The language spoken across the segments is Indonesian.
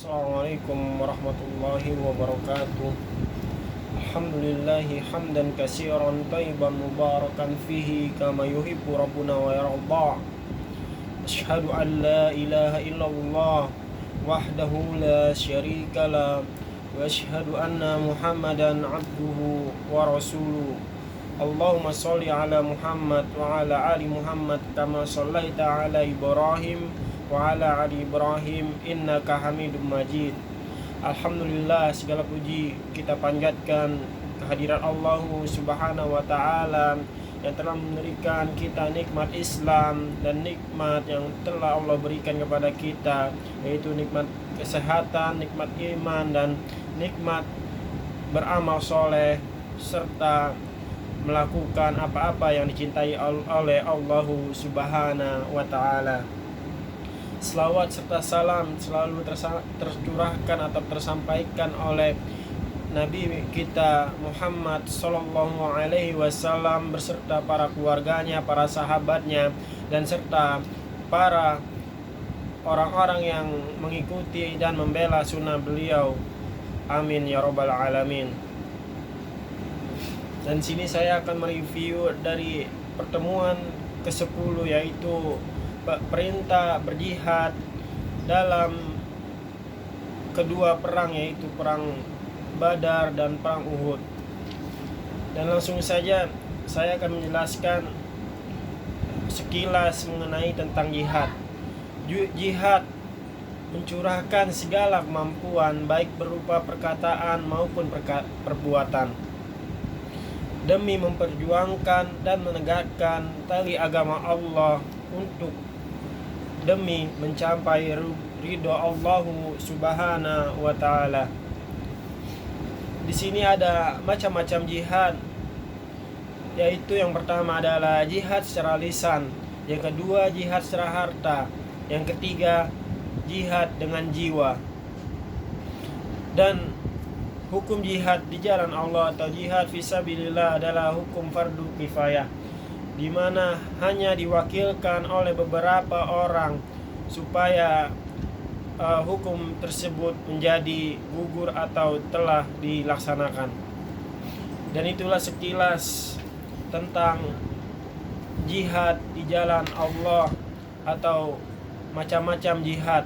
Assalamualaikum warahmatullahi wabarakatuh. Alhamdulillahi hamdan katsiran thayyiban mubarakan fihi kama yuhibbu rabbuna wa yarda. Asyhadu an la ilaha illallah wahdahu la syarika la wa asyhadu anna Muhammadan abduhu wa rasuluh. Allahumma sholli ala Muhammad wa ala ali Muhammad kama shallaita ala Ibrahim wa ala ali Ibrahim innaka Hamidum Majid. Alhamdulillah, segala puji kita panjatkan kehadiran Allah Subhanahu wa taala yang telah memberikan kita nikmat Islam dan nikmat yang telah Allah berikan kepada kita, yaitu nikmat kesehatan, nikmat iman, dan nikmat beramal soleh serta melakukan apa-apa yang dicintai oleh Allah Subhanahu wa taala. Selawat serta salam selalu tercurahkan atau tersampaikan oleh Nabi kita Muhammad Sallallahu Alaihi Wasallam beserta para keluarganya, para sahabatnya, dan serta para orang-orang yang mengikuti dan membela sunnah beliau. Amin ya robbal alamin. Dan sini saya akan mereview dari pertemuan ke-10, yaitu perintah berjihad dalam kedua perang, yaitu perang Badar dan perang Uhud. Dan langsung saja saya akan menjelaskan sekilas mengenai tentang jihad. Jihad mencurahkan segala kemampuan baik berupa perkataan maupun perbuatan demi memperjuangkan dan menegakkan tali agama Allah untuk demi mencapai ridho Allah Subhanahu wa taala. Di sini ada macam-macam jihad, yaitu yang pertama adalah jihad secara lisan, yang kedua jihad secara harta, yang ketiga jihad dengan jiwa. Dan hukum jihad di jalan Allah atau jihad fisabilillah adalah hukum fardu kifayah, di mana hanya diwakilkan oleh beberapa orang supaya hukum tersebut menjadi gugur atau telah dilaksanakan. Dan itulah sekilas tentang jihad di jalan Allah atau macam-macam jihad.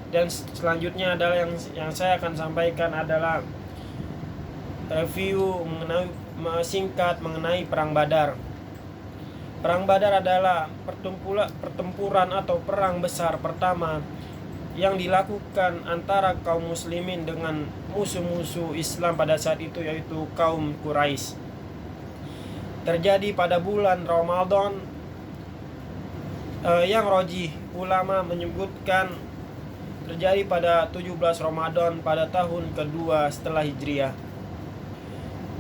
Dan selanjutnya adalah yang saya akan sampaikan adalah review singkat mengenai perang Badar. Perang Badar adalah pertempuran atau perang besar pertama yang dilakukan antara kaum muslimin dengan musuh-musuh Islam pada saat itu, yaitu kaum Quraisy. Terjadi pada bulan Ramadan, yang rajih ulama menyebutkan terjadi pada 17 Ramadan pada tahun kedua setelah Hijriah.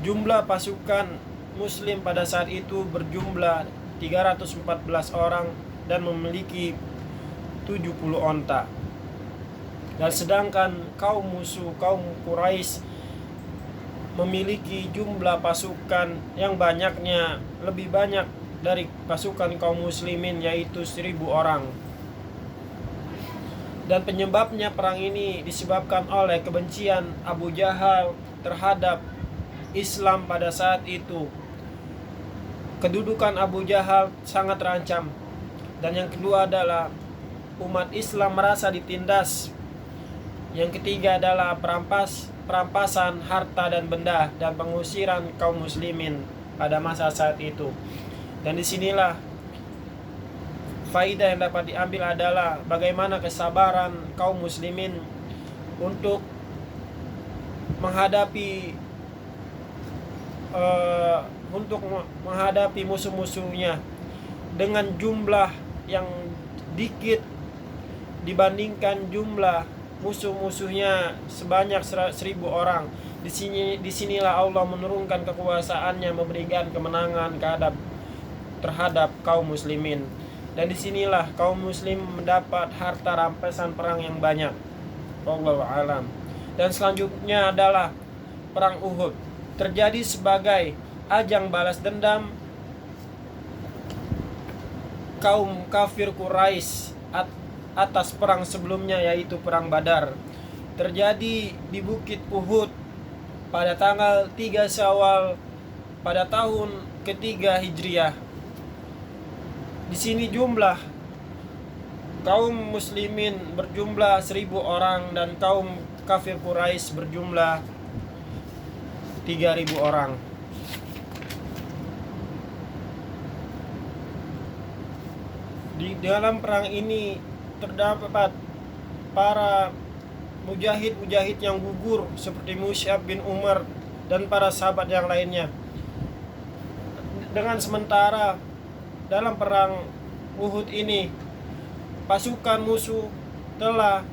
Jumlah pasukan muslim pada saat itu berjumlah 314 orang dan memiliki 70 onta. Dan sedangkan kaum musuh, kaum Quraisy, memiliki jumlah pasukan yang banyaknya lebih banyak dari pasukan kaum muslimin, yaitu 1000 orang. Dan penyebabnya perang ini disebabkan oleh kebencian Abu Jahal terhadap Islam pada saat itu. Kedudukan Abu Jahal sangat terancam. Dan yang kedua adalah umat Islam merasa ditindas. Yang ketiga adalah perampasan harta dan benda dan pengusiran kaum muslimin pada masa saat itu. Dan disinilah faidah yang dapat diambil adalah bagaimana kesabaran kaum muslimin untuk menghadapi musuh-musuhnya dengan jumlah yang dikit dibandingkan jumlah musuh-musuhnya sebanyak 1000 orang. Disinilah Allah menurunkan kekuasaannya, memberikan kemenangan terhadap kaum muslimin. Dan disinilah kaum muslim mendapat harta rampasan perang yang banyak. Wallahu a'lam. Dan selanjutnya adalah perang Uhud. Terjadi sebagai ajang balas dendam kaum kafir Quraisy atas perang sebelumnya, yaitu perang Badar. terjadi di Bukit Uhud pada tanggal 3 Syawal pada tahun ketiga Hijriah. Di sini jumlah kaum muslimin berjumlah 1.000 orang dan kaum kafir Quraisy berjumlah 3.000 orang. Di dalam perang ini terdapat para mujahid-mujahid yang gugur seperti Mus'ab bin Umar dan para sahabat yang lainnya. Dengan sementara dalam perang Uhud ini pasukan musuh telah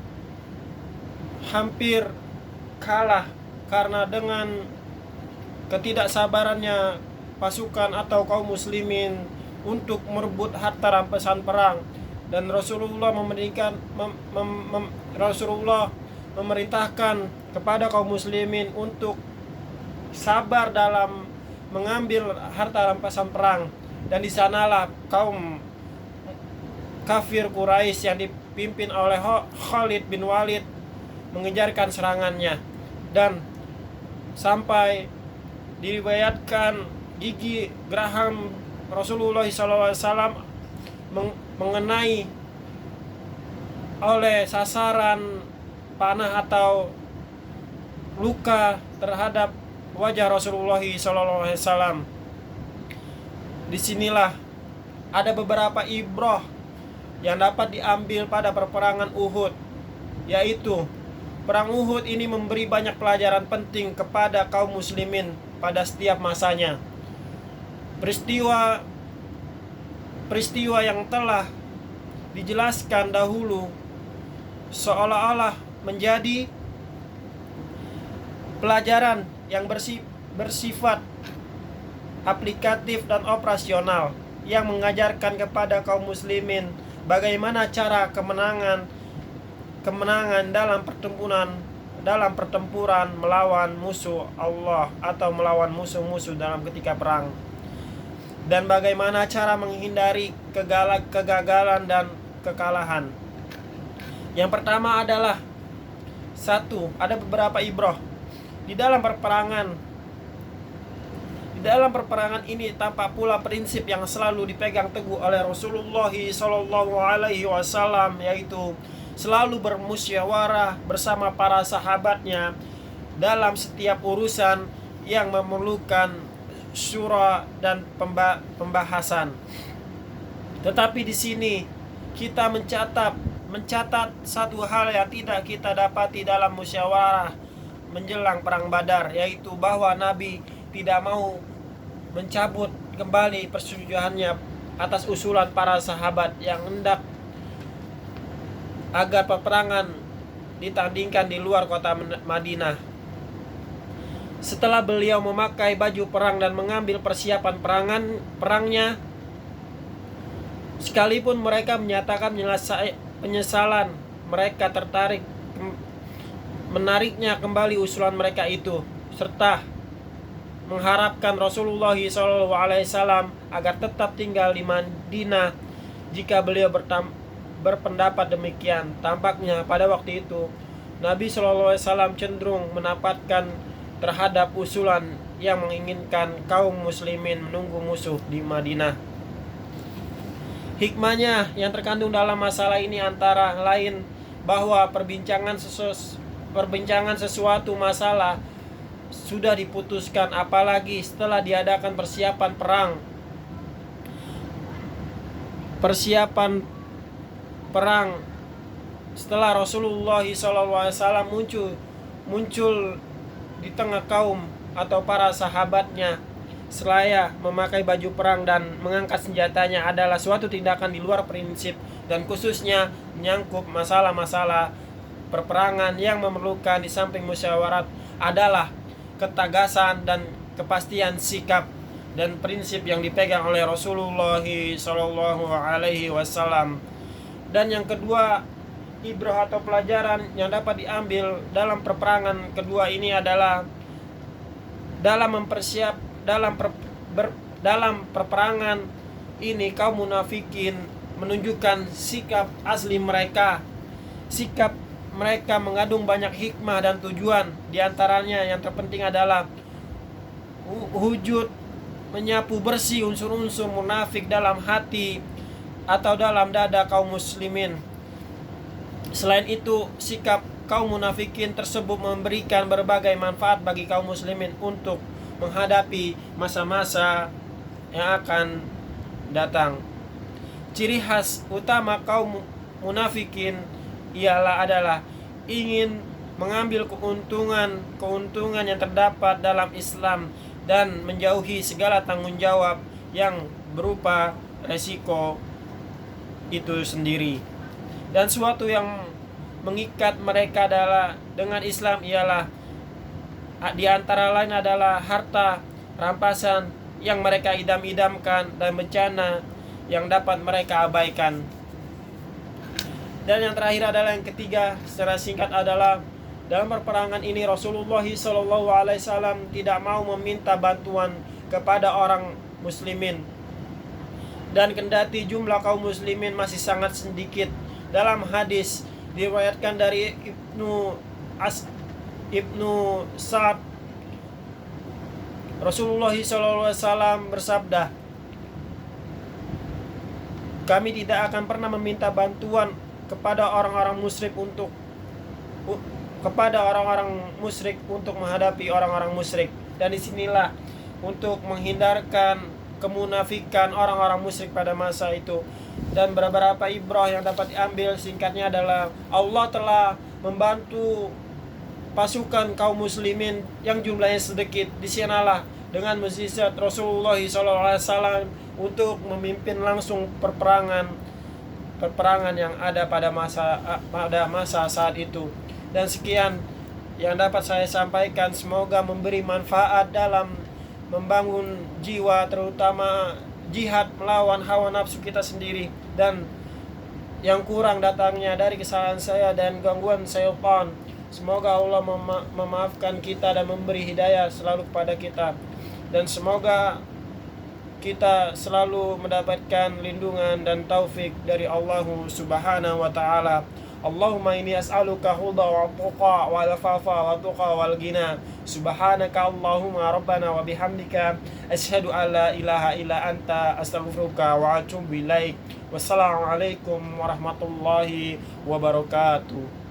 hampir kalah karena dengan ketidaksabarannya pasukan atau kaum muslimin untuk merebut harta rampasan perang, dan Rasulullah memerintahkan kepada kaum muslimin untuk sabar dalam mengambil harta rampasan perang. Dan di sanalah kaum kafir Quraisy yang dipimpin oleh Khalid bin Walid mengejarkan serangannya, dan sampai diriwayatkan gigi geraham Rasulullah SAW mengenai oleh sasaran panah atau luka terhadap wajah Rasulullah SAW. Disinilah ada beberapa ibrah yang dapat diambil pada peperangan Uhud, yaitu perang Uhud ini memberi banyak pelajaran penting kepada kaum muslimin pada setiap masanya. Peristiwa yang telah dijelaskan dahulu seolah-olah menjadi pelajaran yang bersifat aplikatif dan operasional yang mengajarkan kepada kaum muslimin bagaimana cara kemenangan dalam pertempuran melawan musuh Allah atau melawan musuh-musuh dalam ketika perang, dan bagaimana cara menghindari kegagalan dan kekalahan. Yang pertama adalah ada beberapa ibrah di dalam perperangan. Di dalam perperangan ini tampak pula prinsip yang selalu dipegang teguh oleh Rasulullah SAW, yaitu selalu bermusyawarah bersama para sahabatnya dalam setiap urusan yang memerlukan syura dan pembahasan. Tetapi di sini kita mencatat satu hal yang tidak kita dapati dalam musyawarah menjelang perang Badar, yaitu bahwa Nabi tidak mau mencabut kembali persetujuannya atas usulan para sahabat yang hendak agar peperangan ditandingkan di luar kota Madinah. Setelah beliau memakai baju perang dan mengambil persiapan perangnya, sekalipun mereka menyatakan penyesalan, mereka tertarik menariknya kembali usulan mereka itu, serta mengharapkan Rasulullah SAW agar tetap tinggal di Madinah jika beliau berpendapat demikian. Tampaknya pada waktu itu Nabi SAW cenderung menempatkan terhadap usulan yang menginginkan kaum muslimin menunggu musuh di Madinah. Hikmahnya yang terkandung dalam masalah ini antara lain bahwa perbincangan sesuatu masalah sudah diputuskan, apalagi setelah diadakan persiapan perang setelah Rasulullah SAW muncul di tengah kaum atau para sahabatnya seraya memakai baju perang dan mengangkat senjatanya adalah suatu tindakan di luar prinsip, dan khususnya menyangkut masalah-masalah perperangan yang memerlukan di samping musyawarat adalah ketagasan dan kepastian sikap dan prinsip yang dipegang oleh Rasulullah SAW. Dan yang kedua, ibrah atau pelajaran yang dapat diambil dalam peperangan kedua ini adalah dalam perperangan ini kaum munafikin menunjukkan sikap asli mereka, sikap mereka mengandung banyak hikmah dan tujuan. Di antaranya yang terpenting adalah wujud menyapu bersih unsur-unsur munafik dalam hati atau dalam dada kaum muslimin. Selain itu, sikap kaum munafikin tersebut memberikan berbagai manfaat bagi kaum muslimin untuk menghadapi masa-masa yang akan datang. Ciri khas utama kaum munafikin adalah ingin mengambil keuntungan yang terdapat dalam Islam dan menjauhi segala tanggung jawab yang berupa resiko itu sendiri. Dan suatu yang mengikat mereka adalah dengan Islam ialah di antara lain adalah harta rampasan yang mereka idam-idamkan dan bencana yang dapat mereka abaikan. Dan yang terakhir adalah yang ketiga, secara singkat adalah dalam perperangan ini Rasulullah SAW tidak mau meminta bantuan kepada orang muslimin. Dan kendati jumlah kaum muslimin masih sangat sedikit, dalam hadis diriwayatkan dari Ibnu Sa'ad, Rasulullah SAW bersabda, kami tidak akan pernah meminta bantuan kepada orang-orang musyrik untuk menghadapi orang-orang musyrik. Dan disinilah untuk menghindarkan kemunafikan orang-orang musyrik pada masa itu. Dan beberapa ibrah yang dapat diambil singkatnya adalah Allah telah membantu pasukan kaum muslimin yang jumlahnya sedikit. Disanalah dengan mukjizat Rasulullah SAW untuk memimpin langsung perperangan yang ada pada masa saat itu. Dan sekian yang dapat saya sampaikan, semoga memberi manfaat dalam membangun jiwa, terutama jihad melawan hawa nafsu kita sendiri, dan yang kurang datangnya dari kesalahan saya dan gangguan syaitan. Semoga Allah memaafkan kita dan memberi hidayah selalu kepada kita, dan semoga kita selalu mendapatkan lindungan dan taufik dari Allah Subhanahu wa ta'ala. Allahumma inni as'aluka huda wa tuqa wa lafafa wa tuqa wal ghina. Subhanaka Allahumma rabbana wa bihamdika asyhadu an la ilaha illa anta astaghfiruka wa atubu ilaik. Wassalamualaikum warahmatullahi wabarakatuh.